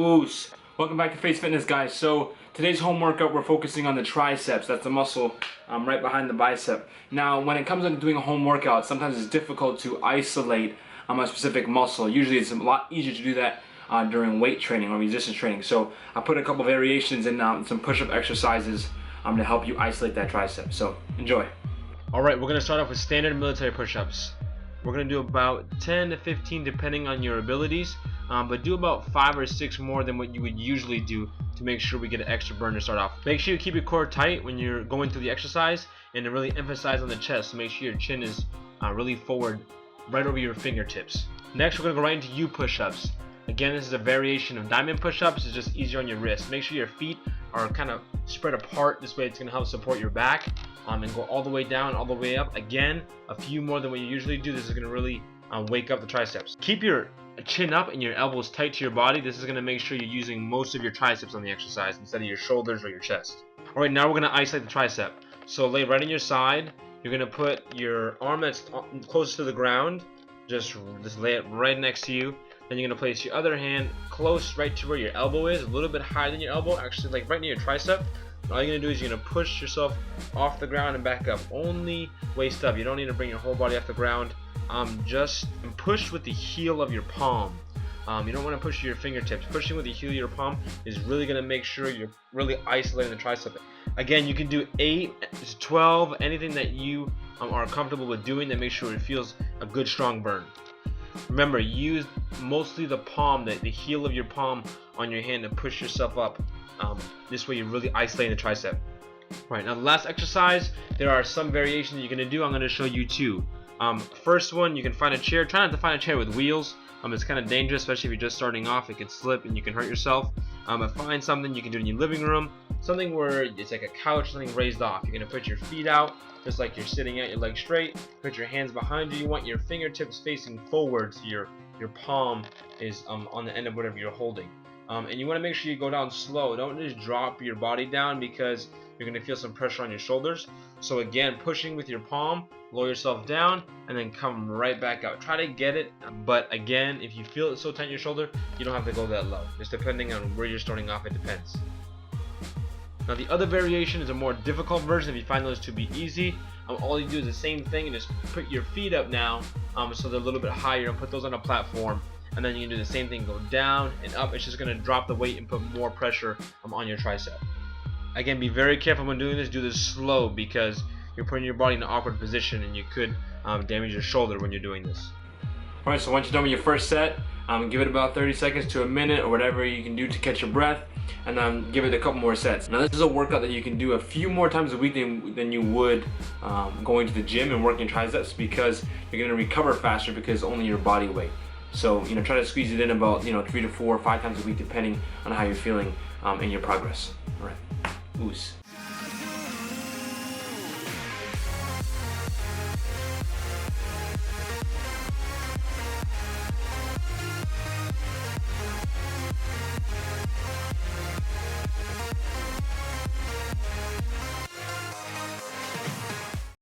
Oos. Welcome back to FaZe Fitness, guys. So today's home workout, we're focusing on the triceps. That's the muscle right behind the bicep. Now, when it comes to doing a home workout, sometimes it's difficult to isolate a specific muscle. Usually it's a lot easier to do that during weight training or resistance training. So I put a couple variations in some push-up exercises to help you isolate that tricep. So enjoy. All right, we're gonna start off with standard military push-ups. We're gonna do about 10 to 15 depending on your abilities, but do about 5 or 6 more than what you would usually do to make sure we get an extra burn to start off. Make sure you keep your core tight when you're going through the exercise and to really emphasize on the chest. So make sure your chin is really forward, right over your fingertips. Next, we're gonna go right into U push-ups. Again, this is a variation of diamond push-ups. It's just easier on your wrist. Make sure your feet are kind of spread apart. This way it's gonna help support your back and go all the way down, all the way up. Again, a few more than what you usually do. This is gonna really wake up the triceps. Keep your chin up and your elbows tight to your body. This is gonna make sure you're using most of your triceps on the exercise instead of your shoulders or your chest. All right, now we're gonna isolate the tricep. So lay right on your side. You're gonna put your arm that's close to the ground. Just lay it right next to you. Then you're gonna place your other hand close right to where your elbow is, a little bit higher than your elbow, actually like right near your tricep. And all you're gonna do is you're gonna push yourself off the ground and back up, only waist up. You don't need to bring your whole body off the ground. Just push with the heel of your palm. You don't want to push your fingertips. Pushing with the heel of your palm is really gonna make sure you're really isolating the tricep. Again, you can do 8 to 12, anything that you are comfortable with doing that makes sure it feels a good strong burn. Remember, use mostly the palm, the heel of your palm on your hand to push yourself up. This way you're really isolating the tricep. Right, now the last exercise, there are some variations that you're going to do. I'm going to show you 2. First one, you can find a chair. Try not to find a chair with wheels. It's kind of dangerous, especially if you're just starting off. It could slip and you can hurt yourself. But find something you can do in your living room. Something where it's like a couch, something raised off. You're going to put your feet out, just like you're sitting out, your legs straight. Put your hands behind you. You want your fingertips facing forward so your palm is on the end of whatever you're holding. And you want to make sure you go down slow. Don't just drop your body down because you're going to feel some pressure on your shoulders. So again, pushing with your palm, lower yourself down, and then come right back out. Try to get it, but again, if you feel it so tight in your shoulder, you don't have to go that low. Just depending on where you're starting off, it depends. Now the other variation is a more difficult version. If you find those to be easy, all you do is the same thing and just put your feet up now so they're a little bit higher and put those on a platform. And then you can do the same thing, go down and up. It's just going to drop the weight and put more pressure on your tricep. Again, be very careful when doing this. Do this slow because you're putting your body in an awkward position and you could damage your shoulder when you're doing this. Alright, so once you're done with your first set, give it about 30 seconds to a minute or whatever you can do to catch your breath, and give it a couple more sets. Now this is a workout that you can do a few more times a week than you would going to the gym and working triceps, because you're going to recover faster because only your body weight. So try to squeeze it in about 3 to 4 or 5 times a week depending on how you're feeling in your progress. Alright, oos.